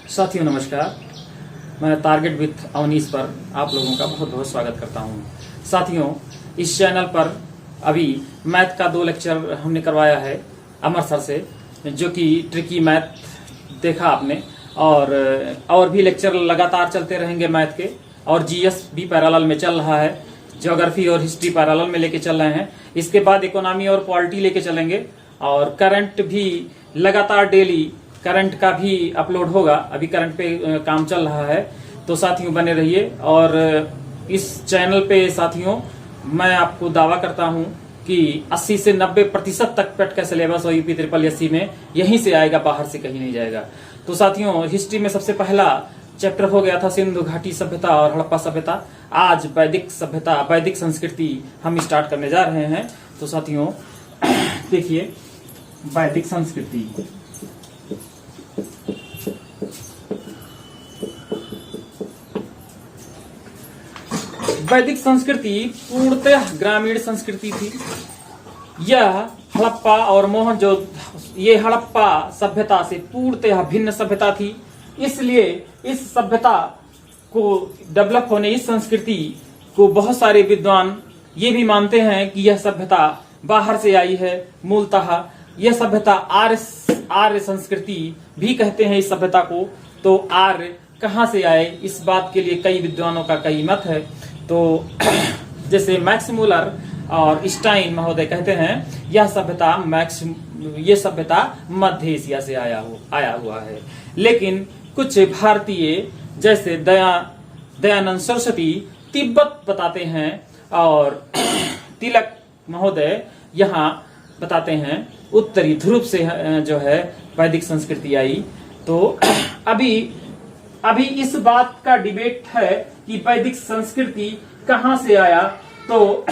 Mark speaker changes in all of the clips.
Speaker 1: साथियों नमस्कार। मैं टारगेट विथ अवनीश पर आप लोगों का बहुत बहुत स्वागत करता हूं। साथियों, इस चैनल पर अभी मैथ का 2 लेक्चर हमने करवाया है अमर सर से, जो कि ट्रिकी मैथ देखा आपने, और भी लेक्चर लगातार चलते रहेंगे मैथ के, और जीएस भी पैरेलल में चल रहा है, ज्योग्राफी और हिस्ट्री पैरेलल में लेके चल रहे हैं। इसके बाद इकोनॉमी और पॉलिटी लेके चलेंगे, और करंट भी लगातार डेली करंट का भी अपलोड होगा। अभी करंट पे काम चल रहा है, तो साथियों बने रहिए। और इस चैनल पे साथियों मैं आपको दावा करता हूं कि 80 से 90% तक पेट का सिलेबस और यूपी SSS में यहीं से आएगा, बाहर से कहीं नहीं जाएगा। तो साथियों, हिस्ट्री में सबसे पहला चैप्टर हो गया था सिंधु घाटी सभ्यता और हड़प्पा सभ्यता। आज वैदिक सभ्यता, वैदिक संस्कृति हम स्टार्ट करने जा रहे हैं। तो साथियों देखिए, वैदिक संस्कृति, वैदिक संस्कृति पूर्णतः ग्रामीण संस्कृति थी। यह हड़प्पा और ये हड़प्पा सभ्यता से पूर्णतः भिन्न सभ्यता थी। इसलिए इस सभ्यता को डेवलप होने, इस संस्कृति को बहुत सारे विद्वान ये भी मानते हैं कि यह सभ्यता बाहर से आई है। मूलतः यह सभ्यता आर्य संस्कृति भी कहते हैं इस सभ्यता को। तो आर्य कहाँ से आए, इस बात के लिए कई विद्वानों का कई मत है। तो जैसे मैक्स मूलर और स्टाइन महोदय कहते हैं यह सभ्यता मध्य एशिया से आया हुआ है। लेकिन कुछ भारतीय जैसे दयानंद सरस्वती तिब्बत बताते हैं, और तिलक महोदय यहाँ बताते हैं उत्तरी ध्रुव से जो है वैदिक संस्कृति आई। तो अभी इस बात का डिबेट है कि वैदिक संस्कृति कहाँ से आया। तो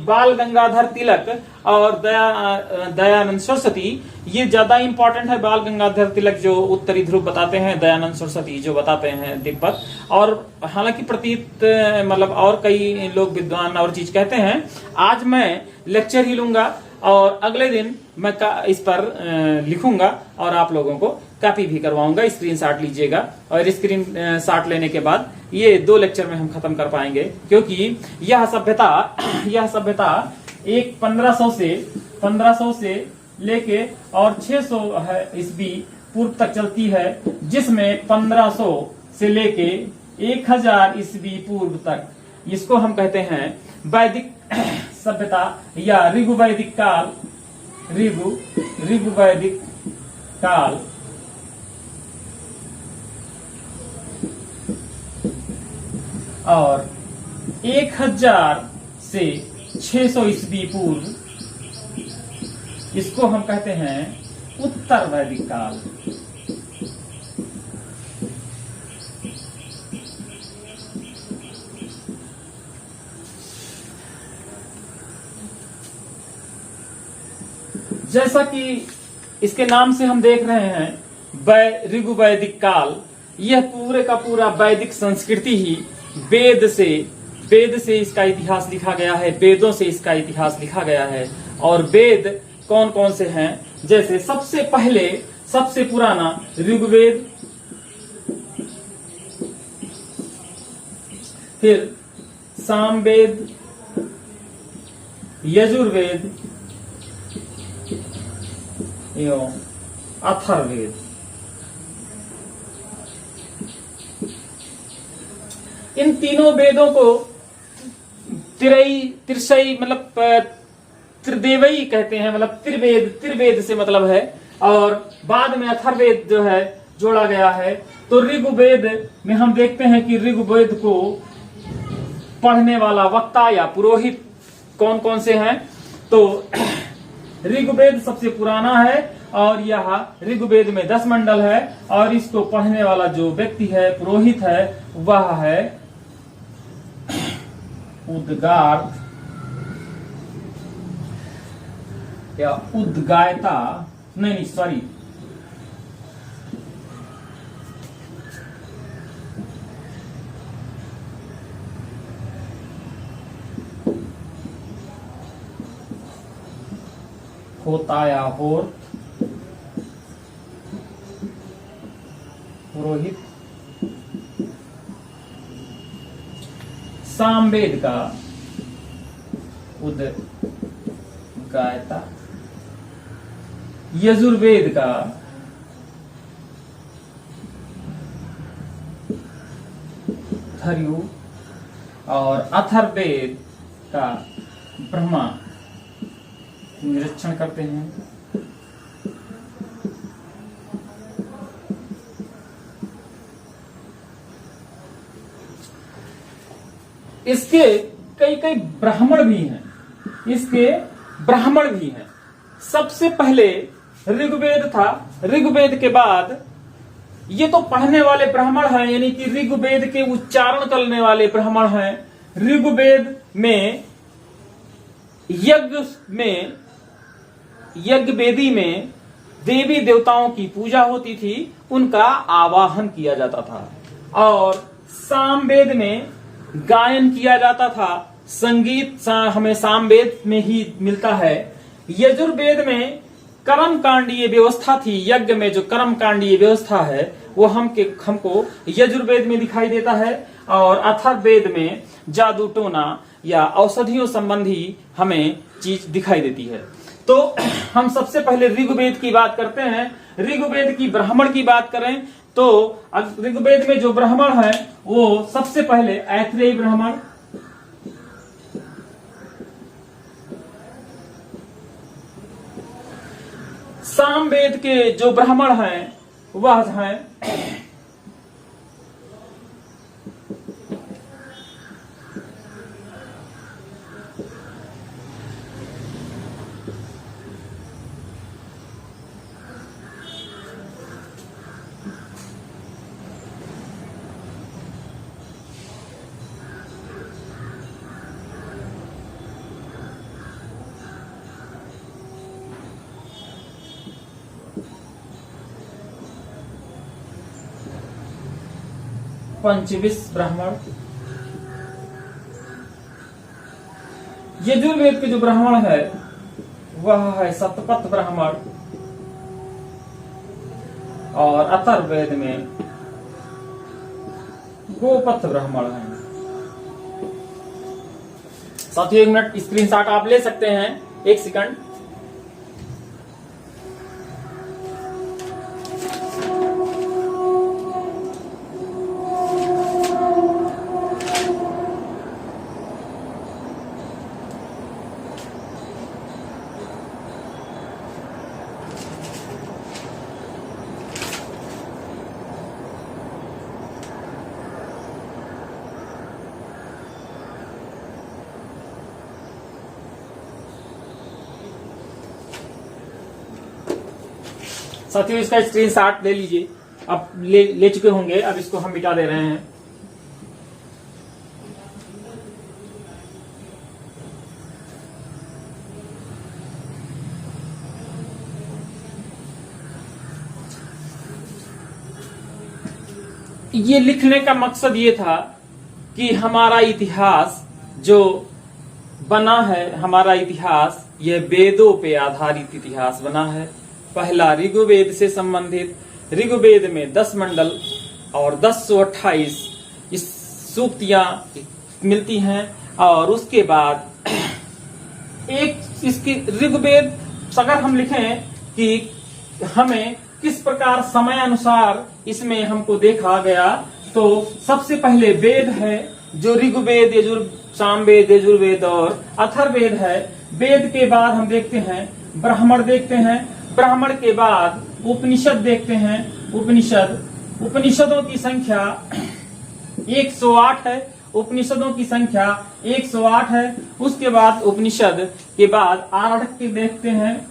Speaker 1: बाल गंगाधर तिलक और दयानंद सरस्वती ये ज्यादा इंपॉर्टेंट है। बाल गंगाधर तिलक जो उत्तरी ध्रुव बताते हैं, दयानंद सरस्वती जो बताते हैं तिब्बत। और हालांकि प्रतीत मतलब और कई लोग विद्वान और चीज कहते हैं। आज मैं लेक्चर ही लूंगा और अगले दिन मैं इस पर लिखूंगा और आप लोगों को कॉपी भी करवाऊंगा। स्क्रीनशॉट लीजिएगा, और स्क्रीनशॉट लेने के बाद ये 2 लेक्चर में हम खत्म कर पाएंगे, क्योंकि यह सभ्यता एक 1500 से लेके और 600 ईस्वी पूर्व तक चलती है, जिसमें 1500 से लेके 1000 ईस्वी पूर्व तक इसको हम कहते हैं वैदिक सभ्यता या ऋगुवैदिक काल। ऋगुवैदिक काल और 1000 से 600 ईस्वी पूर्व इसको हम कहते हैं उत्तर वैदिक काल। जैसा कि इसके नाम से हम देख रहे हैं ऋगुवैदिक काल, यह पूरे का पूरा वैदिक संस्कृति ही वेद से इसका इतिहास लिखा गया है, वेदों से इसका इतिहास लिखा गया है। और वेद कौन कौन से हैं? जैसे सबसे पुराना ऋग्वेद, फिर सामवेद, यजुर्वेद एवं अथर्ववेद। इन तीनों वेदों को त्रिशई मतलब त्रिदेवई कहते हैं, मतलब त्रिवेद से मतलब है। और बाद में अथर्ववेद जो है जोड़ा गया है। तो ऋग्वेद में हम देखते हैं कि ऋग्वेद को पढ़ने वाला वक्ता या पुरोहित कौन कौन से हैं। तो ऋग्वेद सबसे पुराना है, और यह ऋग्वेद में 10 मंडल है, और इसको पढ़ने वाला जो व्यक्ति है, पुरोहित है, वह है उद्गार या उद्गायता, नहीं सॉरी, होता या होत पुरोहित। सामवेद का उदगायता। यजुर्वेद का धर्यु और अथर्ववेद का ब्रह्मा निरीक्षण करते हैं। इसके कई कई ब्राह्मण भी हैं, इसके ब्राह्मण भी हैं। सबसे पहले ऋग्वेद था, ऋग्वेद के बाद ये तो पढ़ने वाले ब्राह्मण हैं, यानी कि ऋग्वेद के उच्चारण करने वाले ब्राह्मण हैं। ऋग्वेद में यज्ञ वेदी में देवी देवताओं की पूजा होती थी, उनका आवाहन किया जाता था। और सामवेद में गायन किया जाता था, संगीत हमें सामवेद में ही मिलता है। यजुर्वेद में कर्मकांडीय व्यवस्था थी, यज्ञ में जो कर्मकांडीय व्यवस्था है वो हमको यजुर्वेद में दिखाई देता है। और अथर्ववेद में जादू टोना या औषधियों संबंधी हमें चीज दिखाई देती है। तो हम सबसे पहले ऋग्वेद की बात करते हैं। ऋग्वेद की ब्राह्मण की बात करें तो ऋग्वेद में जो ब्राह्मण है वो सबसे पहले ऐत्रेय ब्राह्मण, सामवेद के जो ब्राह्मण हैं वह हैं पंचविश ब्राह्मण। यजुर्वेद के जो ब्राह्मण है वह है सतपथ ब्राह्मण। और अथर्ववेद में गोपथ ब्राह्मण है। साथियों 1 मिनट स्क्रीनशॉट आप ले सकते हैं, 1 सेकंड। साथियों इसका स्क्रीनशॉट ले लीजिए, अब ले चुके होंगे। अब इसको हम मिटा दे रहे हैं। ये लिखने का मकसद ये था कि हमारा इतिहास जो बना है, हमारा इतिहास यह वेदों पे आधारित इतिहास बना है। पहला ऋग्वेद से संबंधित, ऋग्वेद में 10 मंडल और 1028 इस सूक्तियां मिलती हैं। और उसके बाद एक इसकी ऋग्वेद अगर हम लिखें कि हमें किस प्रकार समय अनुसार इसमें हमको देखा गया, तो सबसे पहले वेद है जो ऋग्वेद, सामवेद, यजुर्वेद और अथर्ववेद है। वेद के बाद हम देखते हैं ब्राह्मण देखते हैं, ब्राह्मण के बाद उपनिषद देखते हैं। उपनिषदों की संख्या 108 है, उपनिषदों की संख्या 108 है। उसके बाद उपनिषद के बाद आरण्यक देखते हैं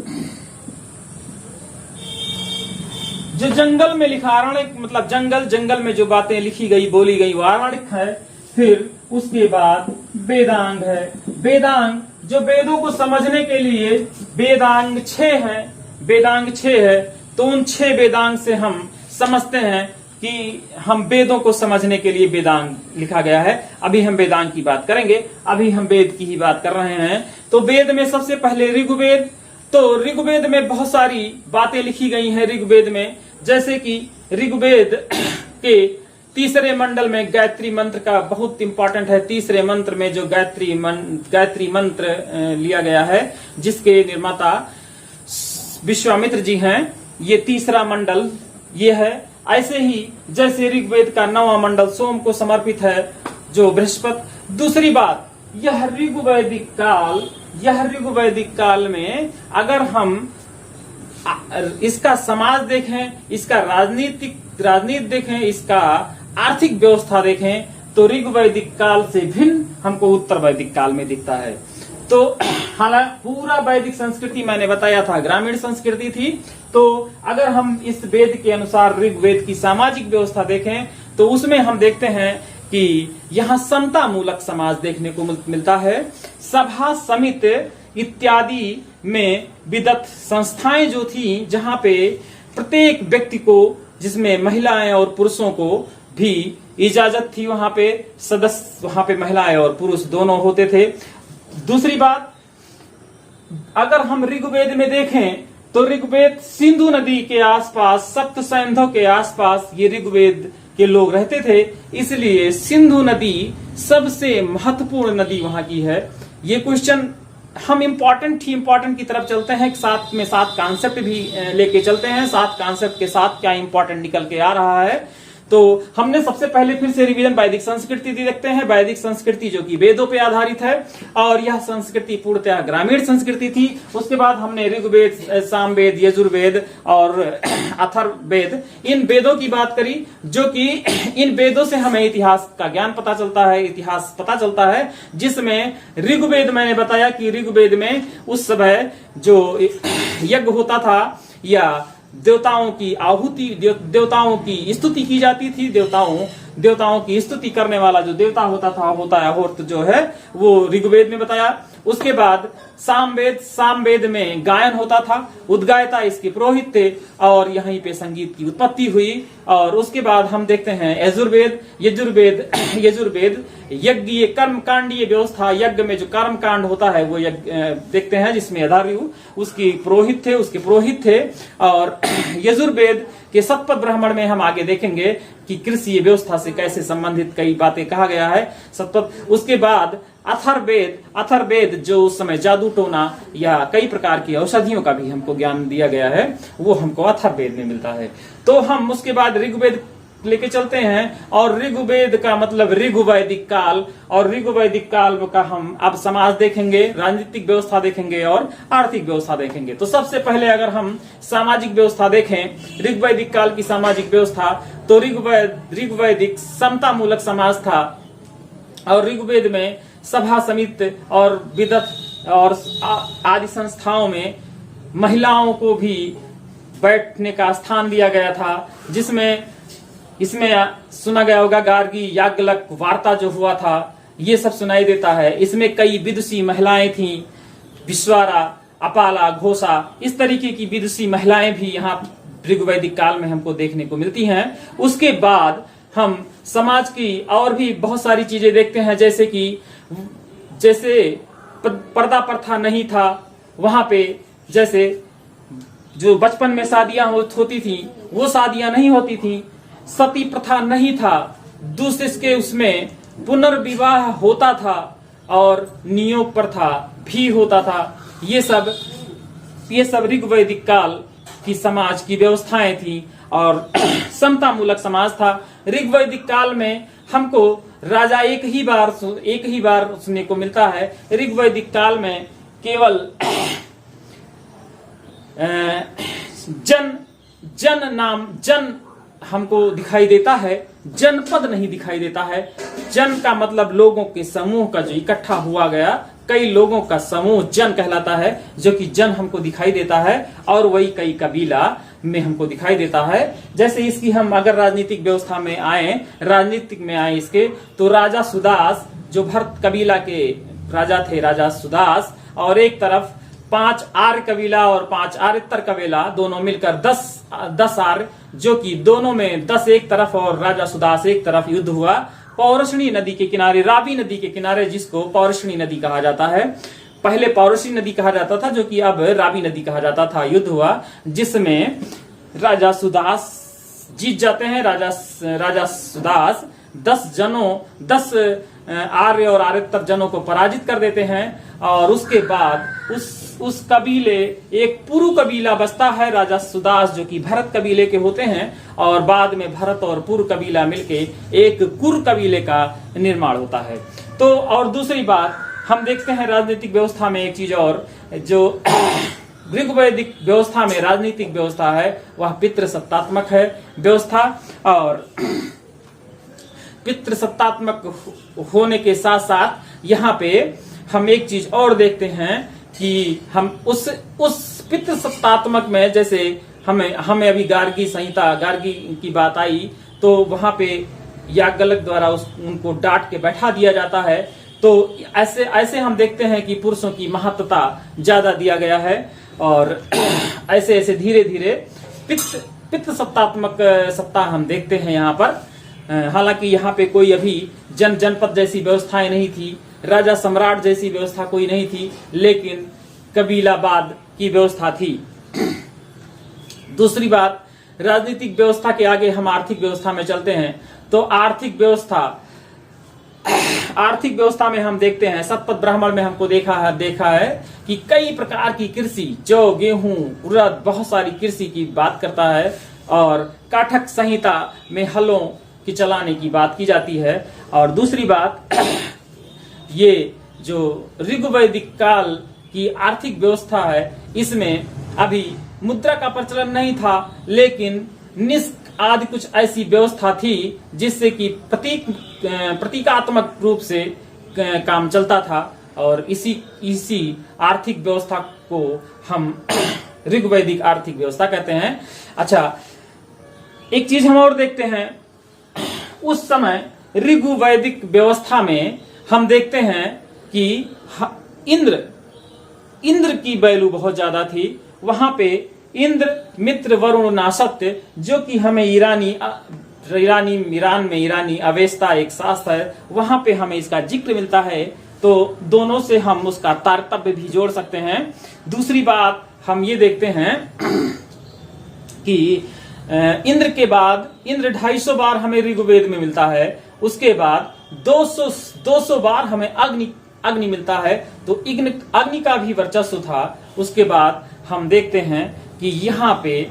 Speaker 1: जो जंगल में लिखा, आरण्यक मतलब जंगल में जो बातें लिखी गई, बोली गई वो आरण्यक है। फिर उसके बाद वेदांग है, वेदांग जो वेदों को समझने के लिए वेदांग 6 है, वेदांग 6 है। तो उन 6 वेदांग से हम समझते हैं कि हम वेदों को समझने के लिए वेदांग लिखा गया है। अभी हम वेदांग की बात करेंगे, अभी हम वेद की ही बात कर रहे हैं। तो वेद में सबसे पहले ऋग्वेद, तो ऋग्वेद में बहुत सारी बातें लिखी गई हैं ऋग्वेद में, जैसे कि ऋग्वेद के तीसरे मंडल में गायत्री मंत्र का बहुत इंपॉर्टेंट है। तीसरे मंत्र में जो गायत्री मंत्र लिया गया है, जिसके निर्माता विश्वामित्र जी हैं, ये तीसरा मंडल ये है। ऐसे ही जैसे ऋग्वेद का 9वां मंडल सोम को समर्पित है, जो बृहस्पति। दूसरी बात, यह ऋग्वैदिक काल में अगर हम इसका समाज देखें, इसका राजनीति देखें, इसका आर्थिक व्यवस्था देखें, तो ऋग्वैदिक काल से भिन्न हमको उत्तर वैदिक काल में दिखता है। तो हालांकि पूरा वैदिक संस्कृति मैंने बताया था ग्रामीण संस्कृति थी, तो अगर हम इस वेद के अनुसार ऋग्वेद की सामाजिक व्यवस्था देखें तो उसमें हम देखते हैं कि यहाँ समता मूलक समाज देखने को मिलता है। सभा समिति इत्यादि में विदत संस्थाएं जो थी, जहाँ पे प्रत्येक व्यक्ति को, जिसमें महिलाएं और पुरुषों को भी इजाजत थी, वहां पे सदस्य, वहां पे महिलाएं और पुरुष दोनों होते थे। दूसरी बात, अगर हम ऋग्वेद में देखें तो ऋग्वेद सिंधु नदी के आसपास, सप्त सैंधों के आसपास ये ऋग्वेद के लोग रहते थे, इसलिए सिंधु नदी सबसे महत्वपूर्ण नदी वहां की है। ये क्वेश्चन हम इम्पोर्टेंट की तरफ चलते हैं, साथ में 7 कॉन्सेप्ट भी लेके चलते हैं। 7 कॉन्सेप्ट के साथ क्या इम्पोर्टेंट निकल के आ रहा है, तो हमने सबसे पहले फिर से रिवीजन वैदिक संस्कृति देखते हैं। वैदिक संस्कृति जो कि वेदों पे आधारित है, और यह संस्कृति पूर्णतः ग्रामीण संस्कृति थी। उसके बाद हमने ऋग्वेद, सामवेद, यजुर्वेद और अथर्ववेद, इन वेदों की बात करी, जो कि इन वेदों से हमें इतिहास का ज्ञान पता चलता है, इतिहास पता चलता है। जिसमें ऋग्वेद, मैंने बताया कि ऋग्वेद में उस समय जो यज्ञ होता था या देवताओं की आहुति, देवताओं की स्तुति की जाती थी। देवताओं की स्तुति करने वाला जो देवता होता है अहोर्त जो है, वो ऋग्वेद में बताया। उसके बाद सामवेद में गायन होता था, उद्गायता इसके पुरोहित थे, और यहीं पे संगीत की उत्पत्ति हुई। और उसके बाद हम देखते हैं यजुर्वेद यज्ञ कर्मकांडीय व्यवस्था, यज्ञ में जो कर्म कांड होता है वो देखते हैं, जिसमें अधार्यु उसके पुरोहित थे। और यजुर्वेद के शतपथ ब्राह्मण में हम आगे देखेंगे कि कृषि व्यवस्था से कैसे संबंधित कई बातें कहा गया है शतपथ। उसके बाद अथर्ववेद जो उस समय जादू टोना या कई प्रकार की औषधियों का भी हमको ज्ञान दिया गया है, वो हमको अथर्ववेद में मिलता है। तो हम उसके बाद ऋग्वेद लेके चलते हैं, और ऋग्वेद का मतलब ऋग्वैदिक काल, और ऋग्वैदिक काल का हम अब समाज देखेंगे, राजनीतिक व्यवस्था देखेंगे और आर्थिक व्यवस्था देखेंगे। तो सबसे पहले अगर हम सामाजिक व्यवस्था देखें, ऋग्वैदिक काल की सामाजिक व्यवस्था, तो ऋग्वैदिक समता मूलक समाज था। और ऋग्वेद में सभा समिति और विदत और आदि संस्थाओं में महिलाओं को भी बैठने का स्थान दिया गया था, जिसमें इसमें सुना गया होगा गार्गी याज्ञवल्क वार्ता जो हुआ था, ये सब सुनाई देता है। इसमें कई विदुषी महिलाएं थीं, विश्वारा, अपाला, घोषा, इस तरीके की विदुषी महिलाएं भी यहाँ ऋग्वैदिक काल में हमको देखने को मिलती हैं। उसके बाद हम समाज की और भी बहुत सारी चीजें देखते हैं, जैसे पर्दा प्रथा नहीं था वहां पे, जैसे जो बचपन में शादियां होती थी वो शादियां नहीं होती थी, सती प्रथा नहीं था, दूसरे के उसमें पुनर्विवाह होता था, और नियोग प्रथा भी होता था। ये सब ऋग्वैदिक काल की समाज की व्यवस्थाएं थी, और समता मूलक समाज था। ऋग्वैदिक काल में हमको राजा एक ही बार सुनने को मिलता है। ऋग्वैदिक काल में केवल जन हमको दिखाई देता है, जनपद नहीं दिखाई देता है। जन का मतलब लोगों के समूह का जो इकट्ठा हुआ गया, कई लोगों का समूह जन कहलाता है, जो कि जन हमको दिखाई देता है, और वही कई कबीला में हमको दिखाई देता है। जैसे इसकी हम अगर राजनीतिक व्यवस्था में आए इसके, तो राजा सुदास जो भरत कबीला के राजा थे, राजा सुदास, और एक तरफ 5 आर्य कबीला और 5 आर्यतर कबीला, दोनों मिलकर 10 आर्य, जो कि दोनों में 10 एक तरफ और राजा सुदास एक तरफ युद्ध हुआ पौरुषणी नदी के किनारे, रावी नदी के किनारे, जिसको पौरुषणी नदी कहा जाता है। पहले पौरुषणी नदी कहा जाता था, जो कि अब रावी नदी कहा जाता था। युद्ध हुआ जिसमें राजा सुदास जीत जाते हैं राजा सुदास। 10 आर्य और आर्यतर जनों को पराजित कर देते हैं। और उसके बाद उस कबीले, एक पुरु कबीला बचता है राजा सुदास, जो कि भरत कबीले के होते हैं। और बाद में भरत और पुरु कबीला मिलके एक कुर कबीले का निर्माण होता है। तो और दूसरी बात हम देखते हैं राजनीतिक व्यवस्था में एक चीज और, जो ऋग्वैदिक व्यवस्था में राजनीतिक व्यवस्था है वह पितृसत्तात्मक है व्यवस्था। और पितृसत्तात्मक होने के साथ साथ यहाँ पे हम एक चीज और देखते हैं कि हम उस पितृसत्तात्मक में, जैसे हमें अभी गार्गी संहिता, गार्गी की बात आई, तो वहां पे याज्ञवल्क्य द्वारा उनको डांट के बैठा दिया जाता है। तो ऐसे हम देखते हैं कि पुरुषों की महत्ता ज्यादा दिया गया है। और ऐसे ऐसे धीरे धीरे पितृसत्तात्मक सत्ता हम देखते हैं यहाँ पर। हालांकि यहाँ पे कोई अभी जनपद जैसी व्यवस्थाएं नहीं थी, राजा सम्राट जैसी व्यवस्था कोई नहीं थी, लेकिन कबीलावाद की व्यवस्था थी। दूसरी बात, राजनीतिक व्यवस्था के आगे हम आर्थिक व्यवस्था में चलते हैं। तो आर्थिक व्यवस्था में हम देखते हैं, शतपथ ब्राह्मण में हमको देखा है कि कई प्रकार की कृषि, जौ, गेहूं, उड़द, बहुत सारी कृषि की बात करता है। और काठक संहिता में हलों की चलाने की बात की जाती है। और दूसरी बात, ये जो ऋग्वैदिक काल की आर्थिक व्यवस्था है, इसमें अभी मुद्रा का प्रचलन नहीं था, लेकिन निष्क आदि कुछ ऐसी व्यवस्था थी जिससे कि प्रतीकात्मक रूप से काम चलता था। और इसी आर्थिक व्यवस्था को हम ऋग्वैदिक आर्थिक व्यवस्था कहते हैं। अच्छा, एक चीज हम और देखते हैं, उस समय ऋग्वैदिक व्यवस्था में हम देखते हैं कि इंद्र की वैल्यू बहुत ज्यादा थी। वहां पे इंद्र, मित्र, वरुण, नासत्य, जो कि हमें ईरान में ईरानी अवेस्ता एक शास्त्र है, वहां पे हमें इसका जिक्र मिलता है। तो दोनों से हम उसका तारतम्य भी जोड़ सकते हैं। दूसरी बात हम ये देखते हैं कि इंद्र के बाद इंद्र 250 बार हमें ऋग्वेद में मिलता है। उसके बाद 200 बार हमें अग्नि मिलता है। तो अग्नि का भी वर्चस्व था। उसके बाद हम देखते हैं कि यहाँ पे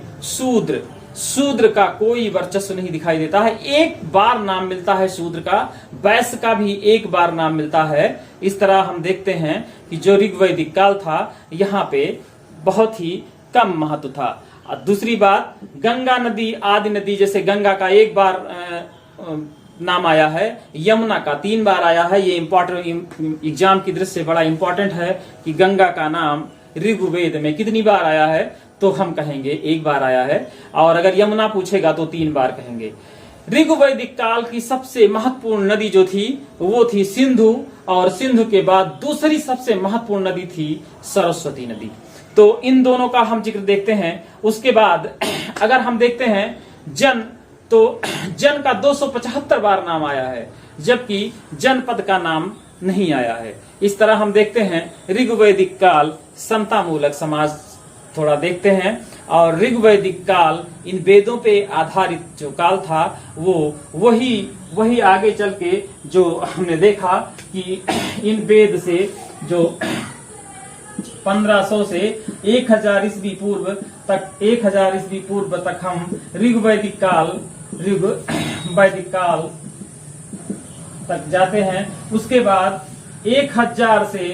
Speaker 1: शूद्र का कोई वर्चस्व नहीं दिखाई देता है। एक बार नाम मिलता है शूद्र का, वैश्य का भी एक बार नाम मिलता है। इस तरह हम देखते हैं कि जो ऋग्वैदिक काल था, यहाँ पे बहुत ही कम महत्व था। दूसरी बात, गंगा नदी, आदि नदी, जैसे गंगा का एक बार नाम आया है, यमुना का 3 बार आया है। ये इम्पोर्टेंट एग्जाम की दृष्टि से बड़ा इंपॉर्टेंट है कि गंगा का नाम ऋग्वेद में कितनी बार आया है। तो हम कहेंगे 1 बार आया है। और अगर यमुना पूछेगा तो 3 बार कहेंगे। ऋग्वैदिक काल की सबसे महत्वपूर्ण नदी जो थी वो थी सिंधु। और सिंधु के बाद दूसरी सबसे महत्वपूर्ण नदी थी सरस्वती नदी। तो इन दोनों का हम जिक्र देखते हैं। उसके बाद अगर हम देखते हैं तो जन का 275 बार नाम आया है, जबकि जनपद का नाम नहीं आया है। इस तरह हम देखते हैं ऋग्वैदिक काल समतामूलक समाज थोड़ा देखते हैं। और ऋग्वैदिक काल इन वेदों पे आधारित जो काल था वो वही आगे चल के जो हमने देखा कि इन वेद से जो 1500 से 1000 ईस्वी पूर्व तक हम ऋग्वैदिक काल तक जाते हैं। उसके बाद 1000 से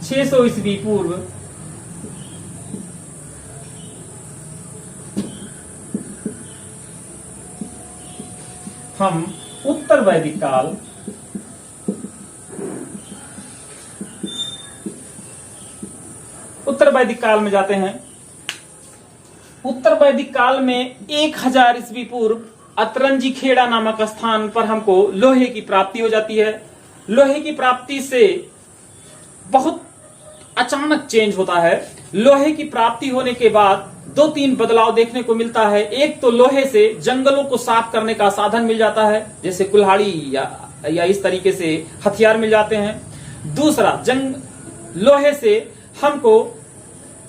Speaker 1: 600 ईस्वी पूर्व हम उत्तर वैदिक काल में जाते हैं। उत्तर वैदिक काल में 1000 ईस्वी पूर्व अतरंजी खेड़ा नामक स्थान पर हमको लोहे की प्राप्ति हो जाती है। लोहे की प्राप्ति से बहुत अचानक चेंज होता है। लोहे की प्राप्ति होने के बाद 2-3 बदलाव देखने को मिलता है। एक तो लोहे से जंगलों को साफ करने का साधन मिल जाता है, जैसे कुल्हाड़ी या इस तरीके से हथियार मिल जाते हैं। दूसरा, लोहे से हमको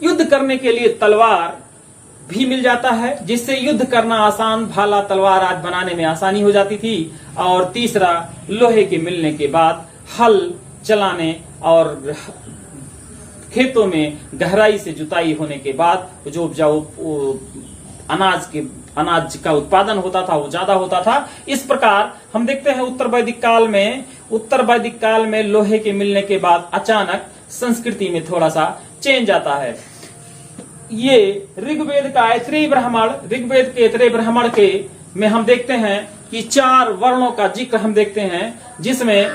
Speaker 1: युद्ध करने के लिए तलवार, भी मिल जाता है, जिससे युद्ध करना आसान, भाला तलवार आदि बनाने में आसानी हो जाती थी। और तीसरा, लोहे के मिलने के बाद हल चलाने और खेतों में गहराई से जुताई होने के बाद जो उपजाऊ अनाज का उत्पादन होता था वो ज्यादा होता था। इस प्रकार हम देखते हैं उत्तर वैदिक काल में लोहे के मिलने के बाद अचानक संस्कृति में थोड़ा सा चेंज आता है। ये ऋग्वेद के ऐतरेय ब्राह्मण के में हम देखते हैं कि 4 वर्णों का जिक्र हम देखते हैं, जिसमें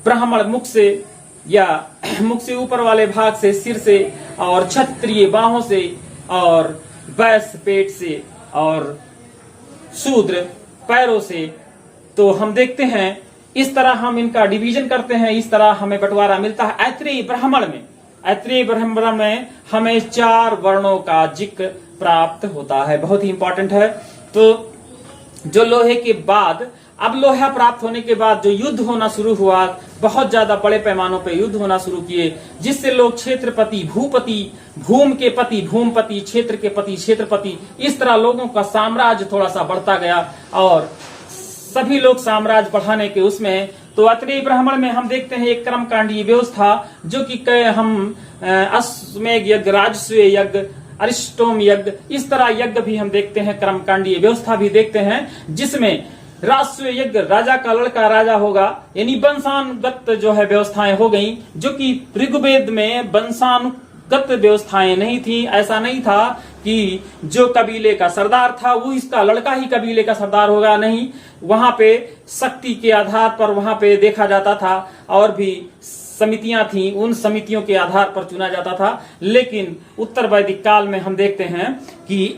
Speaker 1: ब्राह्मण मुख से ऊपर वाले भाग से, सिर से, और क्षत्रिय बाहों से, और वैश्य पेट से, और शूद्र पैरों से। तो हम देखते हैं इस तरह हम इनका डिवीजन करते हैं, इस तरह हमें बंटवारा मिलता है। ऐतरेय ब्राह्मण में हमें 4 वर्णों का जिक्र प्राप्त होता है, बहुत ही इंपॉर्टेंट है। तो जो लोहे के बाद, अब लोहा प्राप्त होने के बाद जो युद्ध होना शुरू हुआ, बहुत ज्यादा बड़े पैमानों पे युद्ध होना शुरू किए, जिससे लोग क्षेत्रपति, भूमपति, क्षेत्र के पति, क्षेत्रपति, इस तरह लोगों का साम्राज्य थोड़ा सा बढ़ता गया। और सभी लोग साम्राज्य बढ़ाने के उसमें, तो ऐतरेय ब्राह्मण में हम देखते हैं एक कर्मकांडीय व्यवस्था, जो कि हम अश्वमेध यज्ञ, राजसूय यज्ञ, अरिष्टोम यज्ञ, इस तरह यज्ञ भी हम देखते हैं, कर्मकांडीय व्यवस्था भी देखते हैं, जिसमें राजसूय यज्ञ राजा का लड़का राजा होगा, यानी वंशानुगत जो है व्यवस्थाएं हो गई, जो कि ऋग्वेद में वंशानुगत व्यवस्थाएं नहीं थी। ऐसा नहीं था कि जो कबीले का सरदार था वो इसका लड़का ही कबीले का सरदार होगा, नहीं, वहां पे शक्ति के आधार पर वहां पे देखा जाता था, और भी समितियां थी, उन समितियों के आधार पर चुना जाता था। लेकिन उत्तर वैदिक काल में हम देखते हैं कि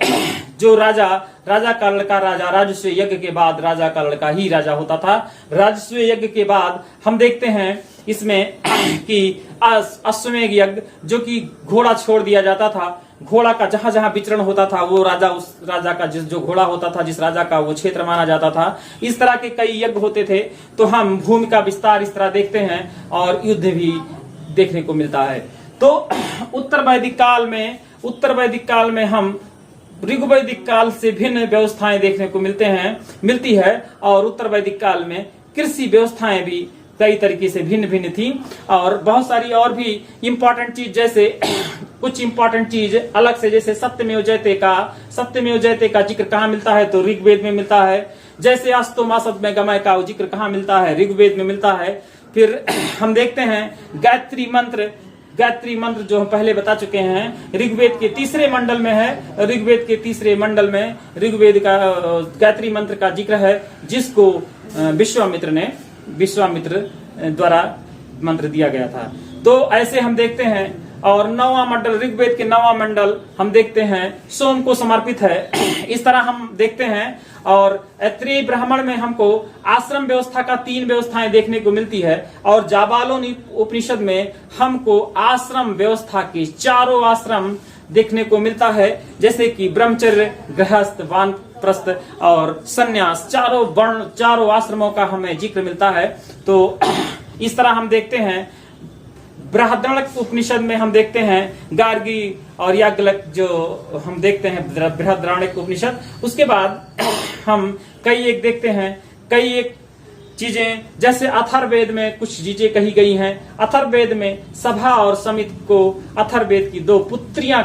Speaker 1: जो राजा का लड़का राजा, राजसूय यज्ञ के बाद राजा का लड़का ही राजा होता था। राजसूय यज्ञ के बाद हम देखते हैं इसमें कि अश्वमेध यज्ञ, जो कि घोड़ा छोड़ दिया जाता था, घोड़ा का जहां जहां विचरण होता था वो राजा, उस राजा का जो घोड़ा होता था, जिस राजा का वो क्षेत्र माना जाता था। इस तरह के कई यज्ञ होते थे। तो हम भूमि का विस्तार इस तरह देखते हैं, और युद्ध भी देखने को मिलता है। तो उत्तर वैदिक काल में हम ऋग्वैदिक काल से भिन्न व्यवस्थाएं देखने को मिलती है। और उत्तर वैदिक काल में कृषि व्यवस्थाएं भी कई तरीके से भिन्न थी, और बहुत सारी और भी इंपॉर्टेंट चीज, जैसे कुछ इंपॉर्टेंट चीज अलग से, जैसे सत्यमेव जयते का जिक्र कहाँ मिलता है, तो ऋग्वेद में मिलता है। जैसे अस्तो मासद में गमय का जिक्र कहाँ मिलता है, ऋग्वेद में मिलता है। फिर हम देखते हैं गायत्री मंत्र जो हम पहले बता चुके हैं, ऋग्वेद के 3रे मंडल में है। ऋग्वेद के 3रे मंडल में ऋग्वेद का गायत्री मंत्र का जिक्र है, जिसको विश्वामित्र द्वारा मंत्र दिया गया था। तो ऐसे हम देखते हैं। और 9वां मंडल, ऋग्वेद के 9वां मंडल हम देखते हैं सोम को समर्पित है, इस तरह हम देखते हैं। और ऐतरेय ब्राह्मण में हमको आश्रम व्यवस्था का 3 व्यवस्थाएं देखने को मिलती है, और जाबालोन उपनिषद में हमको आश्रम व्यवस्था के 4 आश्रम देखने को मिलता है, जैसे कि ब्रह्मचर्य, गृहस्थ, वानप्रस्थ और सन्यास, 4 आश्रमों का हमें जिक्र मिलता है। तो इस तरह हम देखते हैं। बृहदारण्यक उपनिषद में हम देखते हैं गार्गी और याज्ञवल्क्य, जो हम देखते हैं बृहदारण्यक उपनिषद। उसके बाद हम कई एक देखते हैं, कई एक चीजें, जैसे अथर्ववेद में कुछ चीजें कही गई हैं। अथर्ववेद में सभा और समिति को अथर्ववेद की 2 पुत्रियां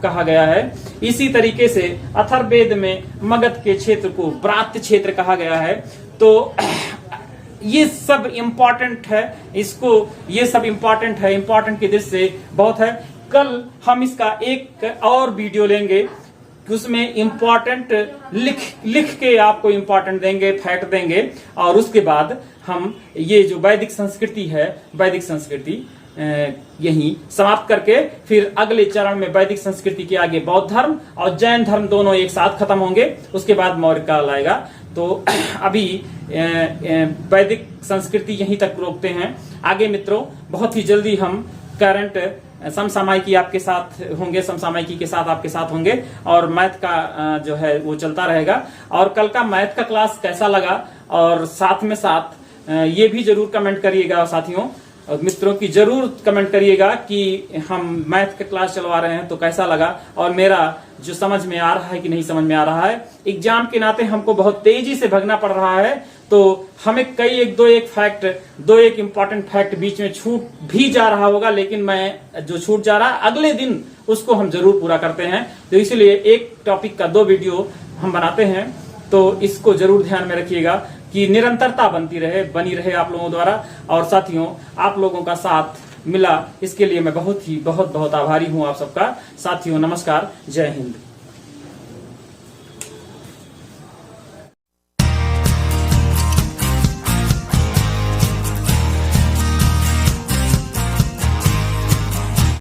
Speaker 1: कहा गया है। इसी तरीके से अथर्ववेद में मगध के क्षेत्र को प्रात्य क्षेत्र कहा गया है। तो ये सब इम्पोर्टेंट है, इम्पोर्टेंट की दृष्टि से बहुत है। कल हम इसका एक और वीडियो लेंगे, उसमें इम्पोर्टेंट लिख के आपको इम्पोर्टेंट देंगे, फैक्ट देंगे। और उसके बाद हम ये जो वैदिक संस्कृति है, वैदिक संस्कृति यही समाप्त करके फिर अगले चरण में वैदिक संस्कृति के आगे बौद्ध धर्म और जैन धर्म दोनों एक साथ खत्म होंगे। उसके बाद मौर्य काल आएगा। तो अभी वैदिक संस्कृति यहीं तक रोकते हैं। आगे मित्रों बहुत ही जल्दी हम करंट समसामयिकी आपके साथ होंगे, समसामयिकी के साथ आपके साथ होंगे, और मैथ का जो है वो चलता रहेगा। और कल का मैथ का क्लास कैसा लगा, और साथ में साथ ये भी जरूर कमेंट करिएगा साथियों मित्रों की जरूर कमेंट करिएगा कि हम मैथ का क्लास चलवा रहे हैं तो कैसा लगा और मेरा जो समझ में आ रहा है कि नहीं समझ में आ रहा है। एग्जाम के नाते हमको बहुत तेजी से भगना पड़ रहा है, तो हमें कई दो एक इम्पोर्टेंट फैक्ट बीच में छूट भी जा रहा होगा, लेकिन मैं जो छूट जा रहा है अगले दिन उसको हम जरूर पूरा करते हैं। तो इसलिए एक टॉपिक का 2 वीडियो हम बनाते हैं, तो इसको जरूर ध्यान में रखिएगा कि निरंतरता बनी रहे आप लोगों द्वारा। और साथियों, आप लोगों का साथ मिला इसके लिए मैं बहुत आभारी हूं आप सबका। साथियों नमस्कार, जय हिंद।